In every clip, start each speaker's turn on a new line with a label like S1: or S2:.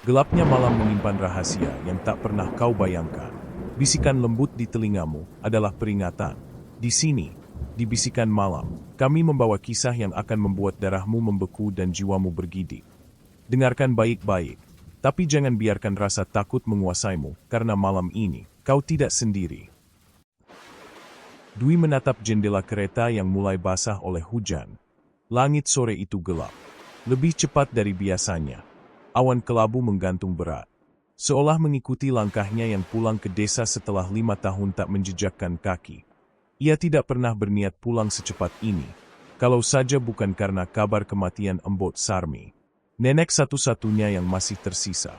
S1: Gelapnya malam menyimpan rahasia yang tak pernah kau bayangkan. Bisikan lembut di telingamu adalah peringatan. Di sini, di bisikan malam, kami membawa kisah yang akan membuat darahmu membeku dan jiwamu bergidik. Dengarkan baik-baik, tapi jangan biarkan rasa takut menguasaimu, karena malam ini, kau tidak sendiri. Dwi menatap jendela kereta yang mulai basah oleh hujan. Langit sore itu gelap. Lebih cepat dari biasanya. Awan kelabu menggantung berat. Seolah mengikuti langkahnya yang pulang ke desa setelah 5 tahun tak menjejakkan kaki. Ia tidak pernah berniat pulang secepat ini, kalau saja bukan karena kabar kematian Embot Sarmi. Nenek satu-satunya yang masih tersisa.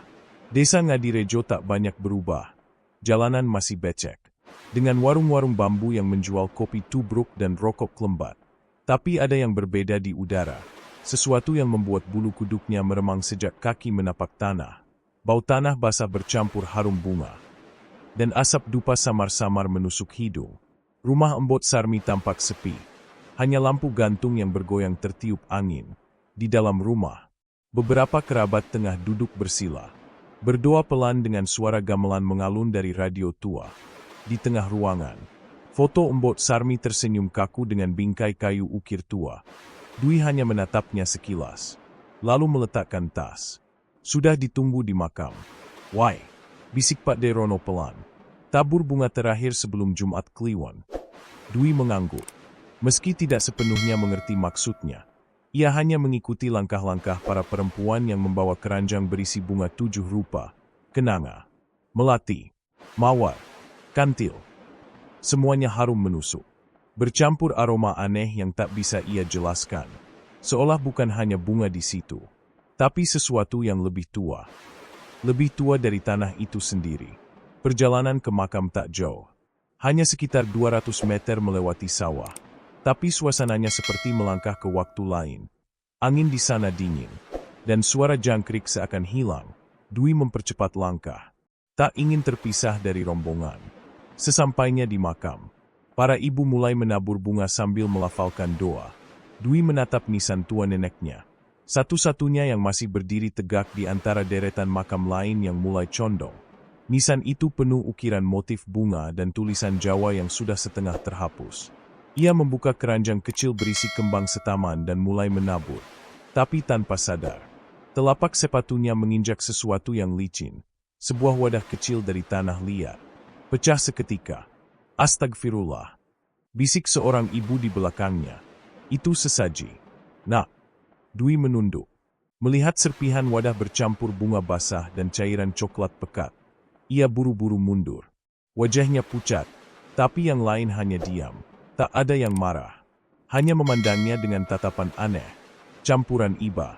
S1: Desa Ngadirejo tak banyak berubah. Jalanan masih becek. Dengan warung-warung bambu yang menjual kopi tubruk dan rokok kelembat. Tapi ada yang berbeda di udara. Sesuatu yang membuat bulu kuduknya meremang sejak kaki menapak tanah. Bau tanah basah bercampur harum bunga. Dan asap dupa samar-samar menusuk hidung. Rumah Embot Sarmi tampak sepi. Hanya lampu gantung yang bergoyang tertiup angin. Di dalam rumah, beberapa kerabat tengah duduk bersila. Berdoa pelan dengan suara gamelan mengalun dari radio tua. Di tengah ruangan, foto Embot Sarmi tersenyum kaku dengan bingkai kayu ukir tua. Dwi hanya menatapnya sekilas. Lalu meletakkan tas. Sudah ditunggu di makam. Wai, bisik Pak Derono pelan. Tabur bunga terakhir sebelum Jumat Kliwon. Dwi mengangguk. Meski tidak sepenuhnya mengerti maksudnya, ia hanya mengikuti langkah-langkah para perempuan yang membawa keranjang berisi bunga 7 rupa. Kenanga, melati, mawar, kantil. Semuanya harum menusuk. Bercampur aroma aneh yang tak bisa ia jelaskan. Seolah bukan hanya bunga di situ, tapi sesuatu yang lebih tua. Lebih tua dari tanah itu sendiri. Perjalanan ke makam tak jauh. Hanya sekitar 200 meter melewati sawah. Tapi suasananya seperti melangkah ke waktu lain. Angin di sana dingin. Dan suara jangkrik seakan hilang. Dwi mempercepat langkah. Tak ingin terpisah dari rombongan. Sesampainya di makam, para ibu mulai menabur bunga sambil melafalkan doa. Dwi menatap nisan tua neneknya. Satu-satunya yang masih berdiri tegak di antara deretan makam lain yang mulai condong. Nisan itu penuh ukiran motif bunga dan tulisan Jawa yang sudah setengah terhapus. Ia membuka keranjang kecil berisi kembang setaman dan mulai menabur. Tapi tanpa sadar, telapak sepatunya menginjak sesuatu yang licin. Sebuah wadah kecil dari tanah liat. Pecah seketika. Astagfirullah. Bisik seorang ibu di belakangnya. Itu sesaji. Nak. Dwi menunduk. Melihat serpihan wadah bercampur bunga basah dan cairan coklat pekat. Ia buru-buru mundur. Wajahnya pucat, tapi yang lain hanya diam. Tak ada yang marah. Hanya memandangnya dengan tatapan aneh. Campuran iba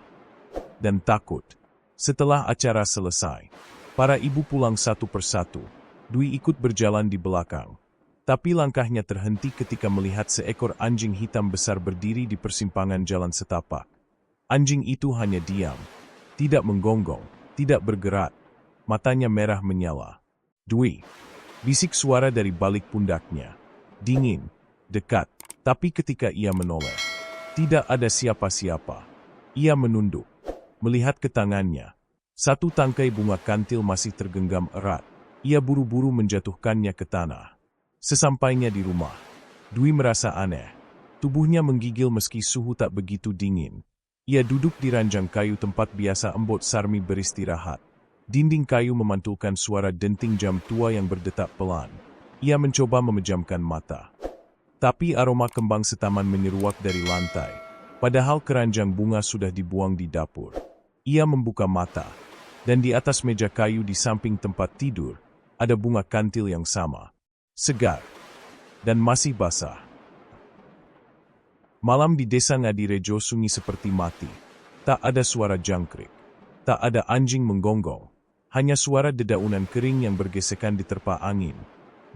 S1: dan takut. Setelah acara selesai, para ibu pulang satu persatu. Dwi ikut berjalan di belakang. Tapi langkahnya terhenti ketika melihat seekor anjing hitam besar berdiri di persimpangan jalan setapak. Anjing itu hanya diam, tidak menggonggong, tidak bergerak. Matanya merah menyala. Dwi, bisik suara dari balik pundaknya. Dingin, dekat, tapi ketika ia menoleh, tidak ada siapa-siapa. Ia menunduk, melihat ke tangannya. Satu tangkai bunga kantil masih tergenggam erat. Ia buru-buru menjatuhkannya ke tanah. Sesampainya di rumah, Dwi merasa aneh. Tubuhnya menggigil meski suhu tak begitu dingin. Ia duduk di ranjang kayu tempat biasa Embot Sarmi beristirahat. Dinding kayu memantulkan suara denting jam tua yang berdetak pelan. Ia mencoba memejamkan mata. Tapi aroma kembang setaman menyeruak dari lantai. Padahal keranjang bunga sudah dibuang di dapur. Ia membuka mata. Dan di atas meja kayu di samping tempat tidur, ada bunga kantil yang sama. Segar. Dan masih basah. Malam di desa Ngadirejo sunyi seperti mati. Tak ada suara jangkrik. Tak ada anjing menggonggong. Hanya suara dedaunan kering yang bergesekan diterpa angin.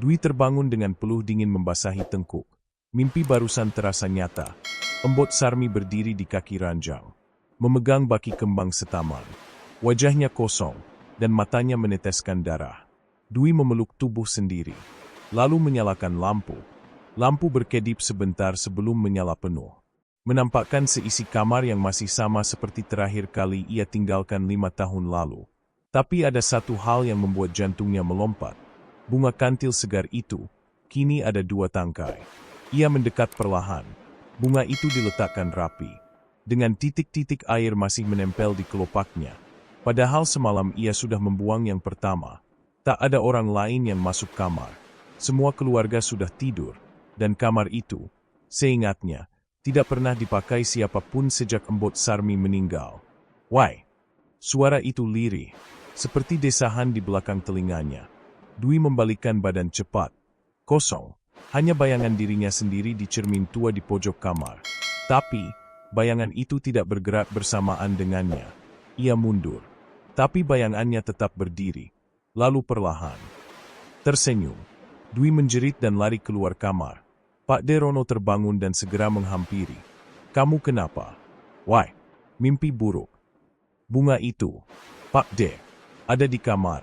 S1: Dwi terbangun dengan peluh dingin membasahi tengkuk. Mimpi barusan terasa nyata. Embot Sarmi berdiri di kaki ranjang. Memegang baki kembang setaman. Wajahnya kosong, dan matanya meneteskan darah. Dwi memeluk tubuh sendiri. Lalu menyalakan lampu. Lampu berkedip sebentar sebelum menyala penuh. Menampakkan seisi kamar yang masih sama seperti terakhir kali ia tinggalkan 5 tahun lalu. Tapi ada satu hal yang membuat jantungnya melompat. Bunga kantil segar itu, kini ada 2 tangkai. Ia mendekat perlahan. Bunga itu diletakkan rapi. Dengan titik-titik air masih menempel di kelopaknya. Padahal semalam ia sudah membuang yang pertama. Tak ada orang lain yang masuk kamar. Semua keluarga sudah tidur. Dan kamar itu, seingatnya, tidak pernah dipakai siapapun sejak Embot Sarmi meninggal. Wai! Suara itu lirih, seperti desahan di belakang telinganya. Dwi membalikkan badan cepat. Kosong. Hanya bayangan dirinya sendiri di cermin tua di pojok kamar. Tapi, bayangan itu tidak bergerak bersamaan dengannya. Ia mundur. Tapi bayangannya tetap berdiri. Lalu perlahan tersenyum. Dwi menjerit dan lari keluar kamar. Pak Derono terbangun dan segera menghampiri. Kamu kenapa? Wai, mimpi buruk. Bunga itu, Pak De, ada di kamar.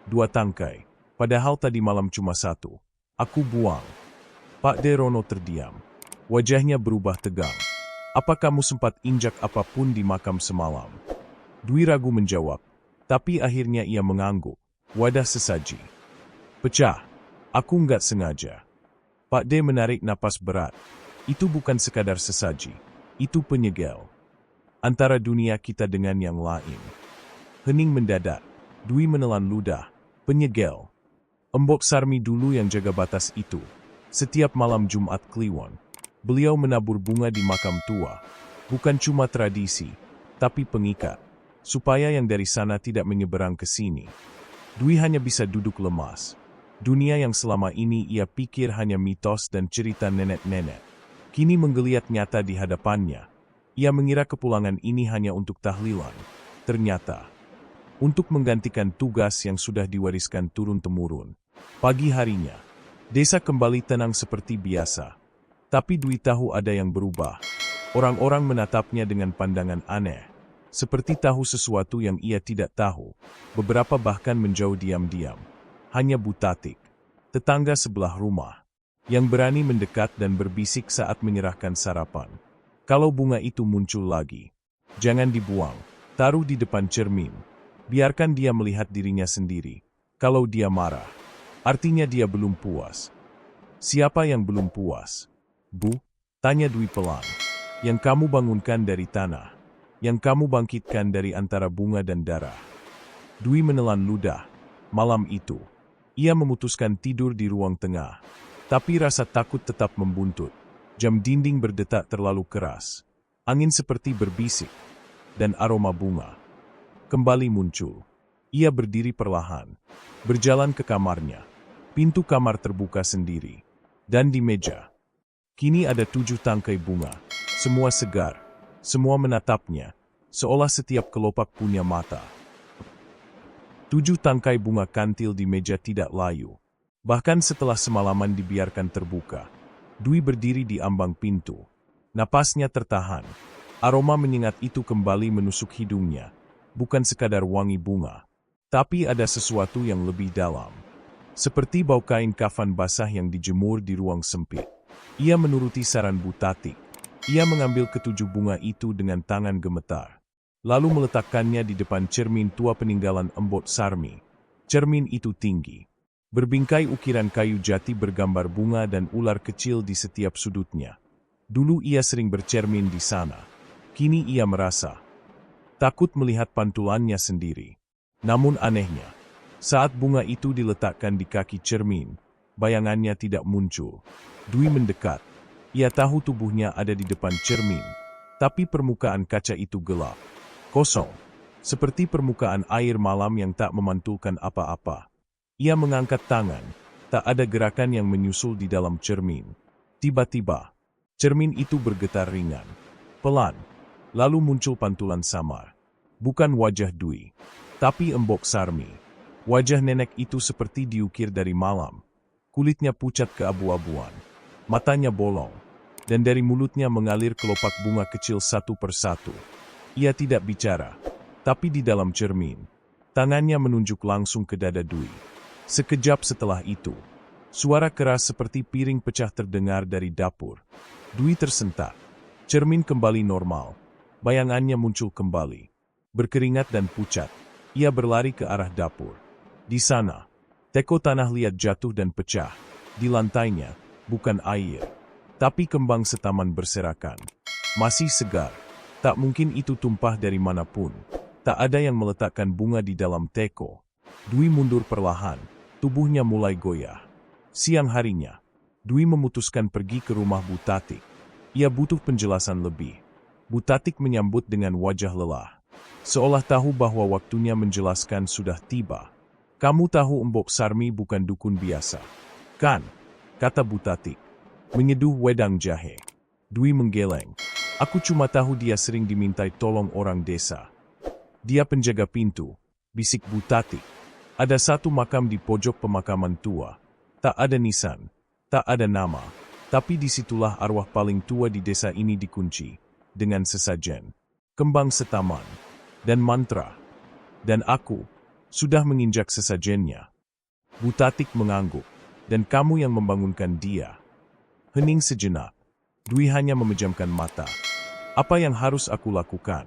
S1: 2 tangkai. Padahal tadi malam cuma 1. Aku buang. Pak Derono terdiam. Wajahnya berubah tegang. Apa kamu sempat injak apapun di makam semalam? Dwi ragu menjawab. Tapi akhirnya ia mengangguk. Wadah sesaji. Pecah. Aku nggak sengaja. Pak D menarik napas berat. Itu bukan sekadar sesaji. Itu penyegel. Antara dunia kita dengan yang lain. Hening mendadak. Dwi menelan ludah. Penyegel. Embok Sarmi dulu yang jaga batas itu. Setiap malam Jumat Kliwon, beliau menabur bunga di makam tua. Bukan cuma tradisi, tapi pengikat. Supaya yang dari sana tidak menyeberang ke sini. Dwi hanya bisa duduk lemas. Dunia yang selama ini ia pikir hanya mitos dan cerita nenek-nenek. Kini menggeliat nyata di hadapannya. Ia mengira kepulangan ini hanya untuk tahlilan. Ternyata, untuk menggantikan tugas yang sudah diwariskan turun-temurun. Pagi harinya, desa kembali tenang seperti biasa. Tapi Dwi tahu ada yang berubah. Orang-orang menatapnya dengan pandangan aneh. Seperti tahu sesuatu yang ia tidak tahu. Beberapa bahkan menjauh diam-diam. Hanya Butatik, tetangga sebelah rumah, yang berani mendekat dan berbisik saat menyerahkan sarapan. Kalau bunga itu muncul lagi, jangan dibuang, taruh di depan cermin. Biarkan dia melihat dirinya sendiri. Kalau dia marah, artinya dia belum puas. Siapa yang belum puas? Bu, tanya Dwi pelan. Yang kamu bangunkan dari tanah. Yang kamu bangkitkan dari antara bunga dan darah. Dwi menelan ludah. Malam itu, ia memutuskan tidur di ruang tengah. Tapi rasa takut tetap membuntut. Jam dinding berdetak terlalu keras. Angin seperti berbisik. Dan aroma bunga kembali muncul. Ia berdiri perlahan. Berjalan ke kamarnya. Pintu kamar terbuka sendiri. Dan di meja, kini ada 7 tangkai bunga. Semua segar. Semua menatapnya. Seolah setiap kelopak punya mata. 7 tangkai bunga kantil di meja tidak layu. Bahkan setelah semalaman dibiarkan terbuka. Dwi berdiri di ambang pintu. Napasnya tertahan. Aroma menyengat itu kembali menusuk hidungnya. Bukan sekadar wangi bunga. Tapi ada sesuatu yang lebih dalam. Seperti bau kain kafan basah yang dijemur di ruang sempit. Ia menuruti saran Butatik. Ia mengambil ke-7 bunga itu dengan tangan gemetar. Lalu meletakkannya di depan cermin tua peninggalan Embot Sarmi. Cermin itu tinggi. Berbingkai ukiran kayu jati bergambar bunga dan ular kecil di setiap sudutnya. Dulu ia sering bercermin di sana. Kini ia merasa takut melihat pantulannya sendiri. Namun anehnya, saat bunga itu diletakkan di kaki cermin, bayangannya tidak muncul. Dwi mendekat. Ia tahu tubuhnya ada di depan cermin. Tapi permukaan kaca itu gelap. Kosong. Seperti permukaan air malam yang tak memantulkan apa-apa. Ia mengangkat tangan. Tak ada gerakan yang menyusul di dalam cermin. Tiba-tiba, cermin itu bergetar ringan. Pelan. Lalu muncul pantulan samar. Bukan wajah Dwi, tapi Embok Sarmi. Wajah nenek itu seperti diukir dari malam. Kulitnya pucat keabu-abuan. Matanya bolong. Dan dari mulutnya mengalir kelopak bunga kecil satu persatu. Ia tidak bicara. Tapi di dalam cermin, tangannya menunjuk langsung ke dada Dwi. Sekejap setelah itu, suara keras seperti piring pecah terdengar dari dapur. Dwi tersentak. Cermin kembali normal. Bayangannya muncul kembali. Berkeringat dan pucat. Ia berlari ke arah dapur. Di sana, teko tanah liat jatuh dan pecah. Di lantainya, bukan air, tapi kembang setaman berserakan. Masih segar. Tak mungkin itu tumpah dari manapun. Tak ada yang meletakkan bunga di dalam teko. Dwi mundur perlahan. Tubuhnya mulai goyah. Siang harinya, Dwi memutuskan pergi ke rumah Bu Tatik. Ia butuh penjelasan lebih. Bu Tatik menyambut dengan wajah lelah. Seolah tahu bahwa waktunya menjelaskan sudah tiba. Kamu tahu Mbok Sarmi bukan dukun biasa, kan? Kata Bu Tatik. Menyeduh wedang jahe. Dwi menggeleng. Aku cuma tahu dia sering dimintai tolong orang desa. Dia penjaga pintu, bisik Bu Tatik. Ada satu makam di pojok pemakaman tua. Tak ada nisan, tak ada nama. Tapi disitulah arwah paling tua di desa ini dikunci. Dengan sesajen, kembang setaman, dan mantra. Dan aku sudah menginjak sesajennya. Bu Tatik mengangguk. Dan kamu yang membangunkan dia. Hening sejenak. Dwi hanya memejamkan mata. Apa yang harus aku lakukan?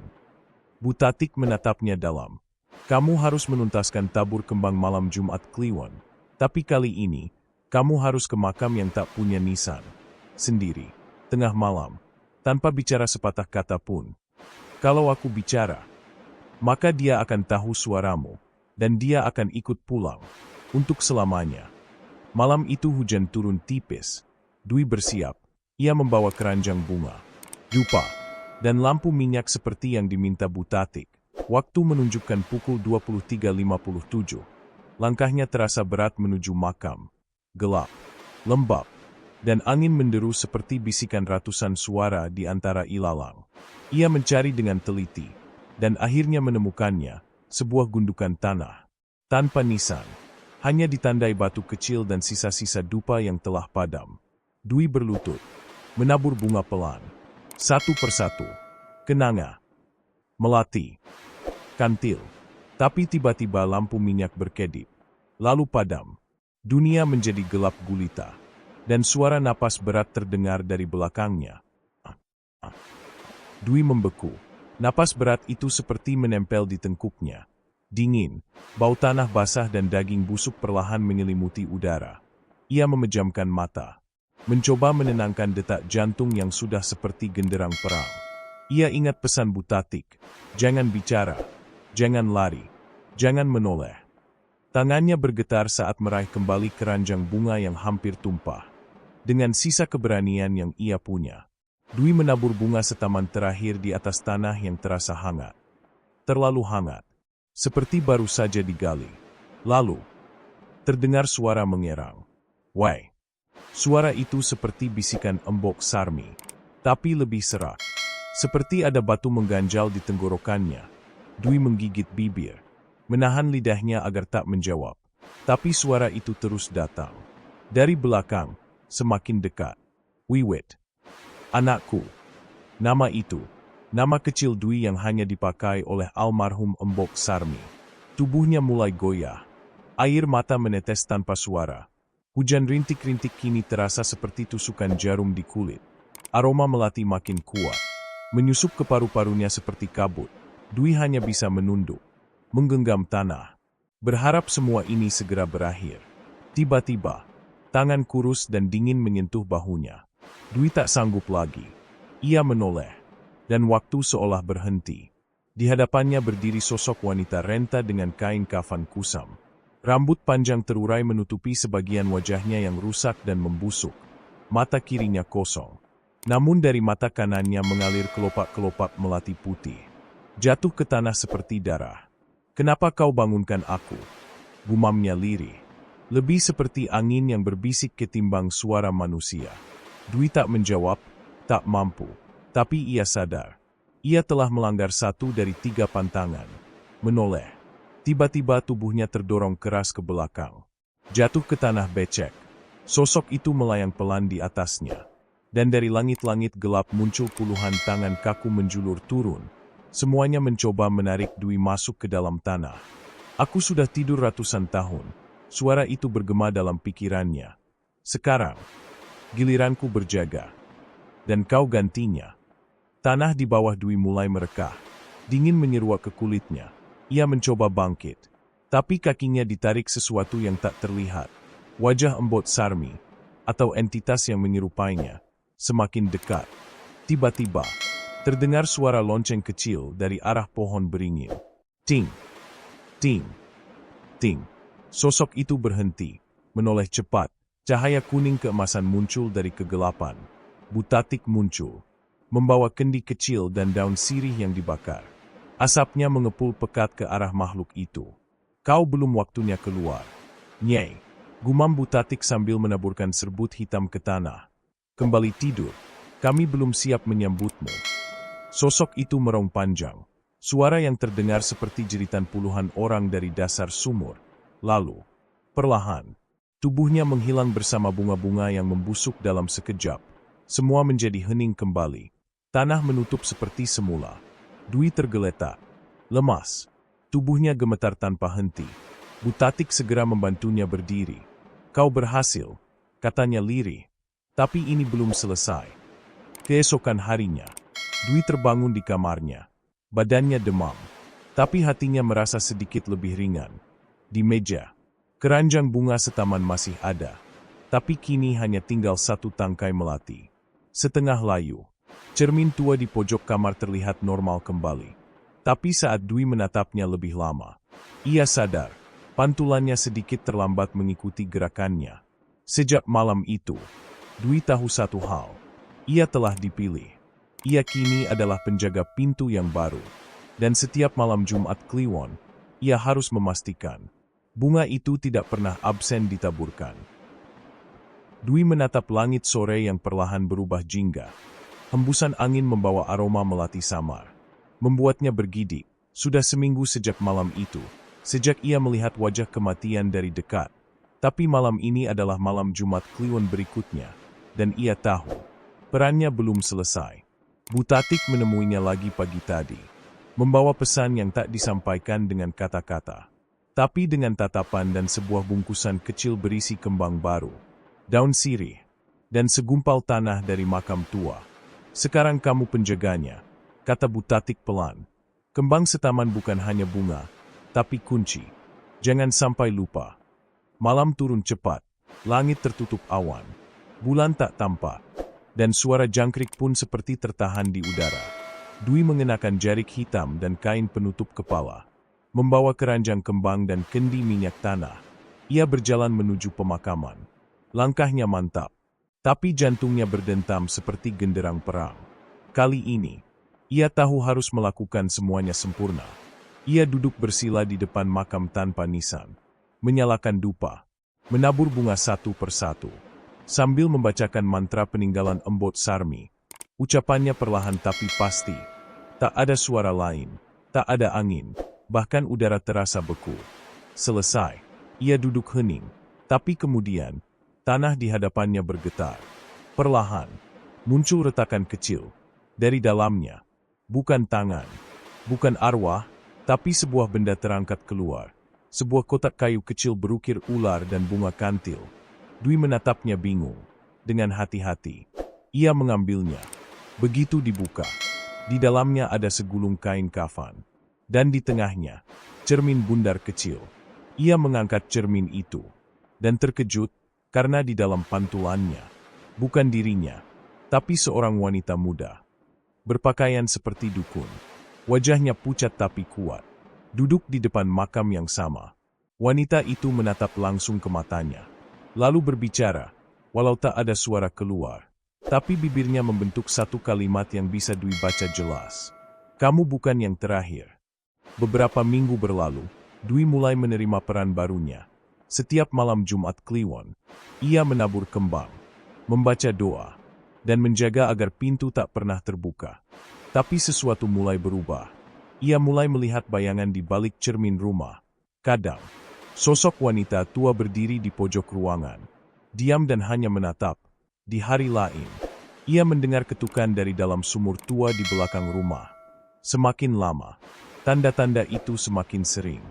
S1: Bu Tatik menatapnya dalam. Kamu harus menuntaskan tabur kembang malam Jumat Kliwon. Tapi kali ini, kamu harus ke makam yang tak punya nisan. Sendiri, tengah malam, tanpa bicara sepatah kata pun. Kalau aku bicara, maka dia akan tahu suaramu, dan dia akan ikut pulang, untuk selamanya. Malam itu hujan turun tipis. Dwi bersiap. Ia membawa keranjang bunga, dupa, dan lampu minyak seperti yang diminta Bu Tatik. Waktu menunjukkan pukul 23.57. Langkahnya terasa berat menuju makam. Gelap, lembab, dan angin menderu seperti bisikan ratusan suara di antara ilalang. Ia mencari dengan teliti, dan akhirnya menemukannya, sebuah gundukan tanah. Tanpa nisan, hanya ditandai batu kecil dan sisa-sisa dupa yang telah padam. Dwi berlutut, menabur bunga pelan. Satu persatu. Kenanga, melati, kantil. Tapi tiba-tiba lampu minyak berkedip. Lalu padam. Dunia menjadi gelap gulita. Dan suara napas berat terdengar dari belakangnya. Dwi membeku. Napas berat itu seperti menempel di tengkuknya. Dingin, bau tanah basah dan daging busuk perlahan menyelimuti udara. Ia memejamkan mata, mencoba menenangkan detak jantung yang sudah seperti genderang perang. Ia ingat pesan Bu Tatik, jangan bicara, jangan lari, jangan menoleh. Tangannya bergetar saat meraih kembali keranjang bunga yang hampir tumpah. Dengan sisa keberanian yang ia punya, Dwi menabur bunga setaman terakhir di atas tanah yang terasa hangat. Terlalu hangat. Seperti baru saja digali. Lalu, terdengar suara mengerang. Wai! Suara itu seperti bisikan Mbok Sarmi, tapi lebih serak. Seperti ada batu mengganjal di tenggorokannya. Dwi menggigit bibir, menahan lidahnya agar tak menjawab. Tapi suara itu terus datang. Dari belakang, semakin dekat. Wiwit. Anakku. Nama itu. Nama kecil Dwi yang hanya dipakai oleh almarhum Mbok Sarmi. Tubuhnya mulai goyah. Air mata menetes tanpa suara. Hujan rintik-rintik kini terasa seperti tusukan jarum di kulit. Aroma melati makin kuat. Menyusup ke paru-parunya seperti kabut. Dwi hanya bisa menunduk. Menggenggam tanah. Berharap semua ini segera berakhir. Tiba-tiba, tangan kurus dan dingin menyentuh bahunya. Dwi tak sanggup lagi. Ia menoleh. Dan waktu seolah berhenti. Di hadapannya berdiri sosok wanita renta dengan kain kafan kusam. Rambut panjang terurai menutupi sebagian wajahnya yang rusak dan membusuk. Mata kirinya kosong. Namun dari mata kanannya mengalir kelopak-kelopak melati putih. Jatuh ke tanah seperti darah. Kenapa kau bangunkan aku? Gumamnya lirih. Lebih seperti angin yang berbisik ketimbang suara manusia. Dwi tak menjawab, tak mampu. Tapi ia sadar, ia telah melanggar satu dari 3 pantangan. Menoleh. Tiba-tiba tubuhnya terdorong keras ke belakang. Jatuh ke tanah becek. Sosok itu melayang pelan di atasnya. Dan dari langit-langit gelap muncul puluhan tangan kaku menjulur turun. Semuanya mencoba menarik Dwi masuk ke dalam tanah. Aku sudah tidur ratusan tahun. Suara itu bergema dalam pikirannya. Sekarang, giliranku berjaga. Dan kau gantinya. Tanah di bawah Dwi mulai merekah. Dingin menyeruak ke kulitnya. Ia mencoba bangkit, tapi kakinya ditarik sesuatu yang tak terlihat. Wajah Embot Sarmi, atau entitas yang menyerupainya, semakin dekat. Tiba-tiba, terdengar suara lonceng kecil dari arah pohon beringin. Ting, ting, ting. Sosok itu berhenti, menoleh cepat. Cahaya kuning keemasan muncul dari kegelapan. Butatik muncul, membawa kendi kecil dan daun sirih yang dibakar. Asapnya mengepul pekat ke arah makhluk itu. Kau belum waktunya keluar. Nyai, gumam Butatik sambil menaburkan serbut hitam ke tanah. Kembali tidur, kami belum siap menyambutmu. Sosok itu merong panjang. Suara yang terdengar seperti jeritan puluhan orang dari dasar sumur. Lalu, perlahan, tubuhnya menghilang bersama bunga-bunga yang membusuk dalam sekejap. Semua menjadi hening kembali. Tanah menutup seperti semula. Dwi tergeletak, lemas. Tubuhnya gemetar tanpa henti. Butatik segera membantunya berdiri. Kau berhasil, katanya lirih. Tapi ini belum selesai. Keesokan harinya, Dwi terbangun di kamarnya. Badannya demam, tapi hatinya merasa sedikit lebih ringan. Di meja, keranjang bunga setaman masih ada. Tapi kini hanya tinggal satu tangkai melati. Setengah layu. Cermin tua di pojok kamar terlihat normal kembali. Tapi saat Dwi menatapnya lebih lama, ia sadar, pantulannya sedikit terlambat mengikuti gerakannya. Sejak malam itu, Dwi tahu satu hal. Ia telah dipilih. Ia kini adalah penjaga pintu yang baru. Dan setiap malam Jumat Kliwon, ia harus memastikan bunga itu tidak pernah absen ditaburkan. Dwi menatap langit sore yang perlahan berubah jingga. Hembusan angin membawa aroma melati samar. Membuatnya bergidik. Sudah seminggu sejak malam itu. Sejak ia melihat wajah kematian dari dekat. Tapi malam ini adalah malam Jumat Kliwon berikutnya. Dan ia tahu, perannya belum selesai. Butatik menemuinya lagi pagi tadi. Membawa pesan yang tak disampaikan dengan kata-kata. Tapi dengan tatapan dan sebuah bungkusan kecil berisi kembang baru. Daun sirih. Dan segumpal tanah dari makam tua. Sekarang kamu penjaganya, kata Butatik pelan. Kembang setaman bukan hanya bunga, tapi kunci. Jangan sampai lupa. Malam turun cepat, langit tertutup awan. Bulan tak tampak, dan suara jangkrik pun seperti tertahan di udara. Dwi mengenakan jarik hitam dan kain penutup kepala. Membawa keranjang kembang dan kendi minyak tanah. Ia berjalan menuju pemakaman. Langkahnya mantap. Tapi jantungnya berdentam seperti genderang perang. Kali ini, ia tahu harus melakukan semuanya sempurna. Ia duduk bersila di depan makam tanpa nisan. Menyalakan dupa. Menabur bunga satu persatu. Sambil membacakan mantra peninggalan Embot Sarmi. Ucapannya perlahan tapi pasti. Tak ada suara lain. Tak ada angin. Bahkan udara terasa beku. Selesai. Ia duduk hening. Tapi kemudian, tanah di hadapannya bergetar. Perlahan, muncul retakan kecil. Dari dalamnya, bukan tangan, bukan arwah, tapi sebuah benda terangkat keluar. Sebuah kotak kayu kecil berukir ular dan bunga kantil. Dwi menatapnya bingung. Dengan hati-hati, ia mengambilnya. Begitu dibuka, di dalamnya ada segulung kain kafan. Dan di tengahnya, cermin bundar kecil. Ia mengangkat cermin itu. Dan terkejut, karena di dalam pantulannya, bukan dirinya, tapi seorang wanita muda. Berpakaian seperti dukun. Wajahnya pucat tapi kuat. Duduk di depan makam yang sama. Wanita itu menatap langsung ke matanya. Lalu berbicara, walau tak ada suara keluar. Tapi bibirnya membentuk satu kalimat yang bisa Dwi baca jelas. Kamu bukan yang terakhir. Beberapa minggu berlalu, Dwi mulai menerima peran barunya. Setiap malam Jumat Kliwon, ia menabur kembang, membaca doa, dan menjaga agar pintu tak pernah terbuka. Tapi sesuatu mulai berubah. Ia mulai melihat bayangan di balik cermin rumah. Kadang, sosok wanita tua berdiri di pojok ruangan, diam dan hanya menatap. Di hari lain, ia mendengar ketukan dari dalam sumur tua di belakang rumah. Semakin lama, tanda-tanda itu semakin sering.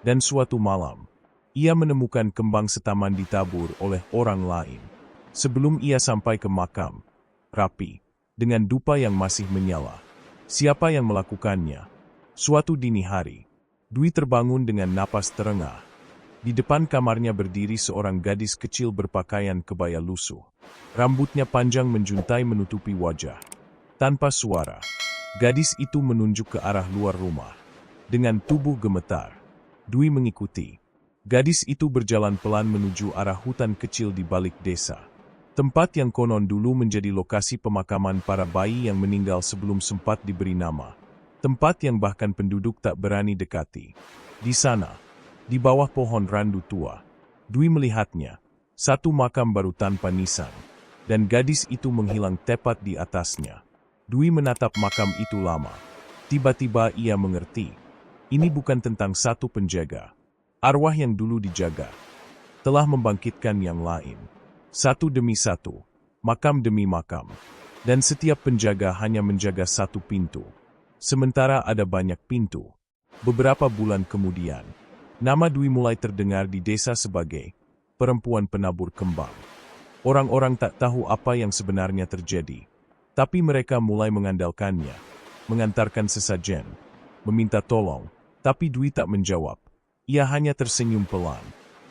S1: Dan suatu malam, ia menemukan kembang setaman ditabur oleh orang lain. Sebelum ia sampai ke makam, rapi, dengan dupa yang masih menyala. Siapa yang melakukannya? Suatu dini hari, Dwi terbangun dengan napas terengah. Di depan kamarnya berdiri seorang gadis kecil berpakaian kebaya lusuh. Rambutnya panjang menjuntai menutupi wajah. Tanpa suara, gadis itu menunjuk ke arah luar rumah. Dengan tubuh gemetar, Dwi mengikuti. Gadis itu berjalan pelan menuju arah hutan kecil di balik desa. Tempat yang konon dulu menjadi lokasi pemakaman para bayi yang meninggal sebelum sempat diberi nama. Tempat yang bahkan penduduk tak berani dekati. Di sana, di bawah pohon randu tua, Dwi melihatnya, satu makam baru tanpa nisan, dan gadis itu menghilang tepat di atasnya. Dwi menatap makam itu lama. Tiba-tiba ia mengerti. Ini bukan tentang satu penjaga. Arwah yang dulu dijaga telah membangkitkan yang lain. Satu demi satu, makam demi makam. Dan setiap penjaga hanya menjaga satu pintu. Sementara ada banyak pintu. Beberapa bulan kemudian, nama Dwi mulai terdengar di desa sebagai perempuan penabur kembang. Orang-orang tak tahu apa yang sebenarnya terjadi. Tapi mereka mulai mengandalkannya. Mengantarkan sesajen. Meminta tolong. Tapi Dwi tak menjawab. Ia hanya tersenyum pelan.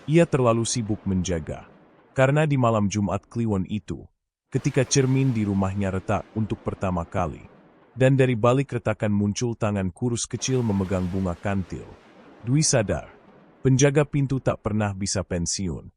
S1: Ia terlalu sibuk menjaga. Karena di malam Jumat Kliwon itu, ketika cermin di rumahnya retak untuk pertama kali, dan dari balik retakan muncul tangan kurus kecil memegang bunga kantil, Dwi sadar, penjaga pintu tak pernah bisa pensiun.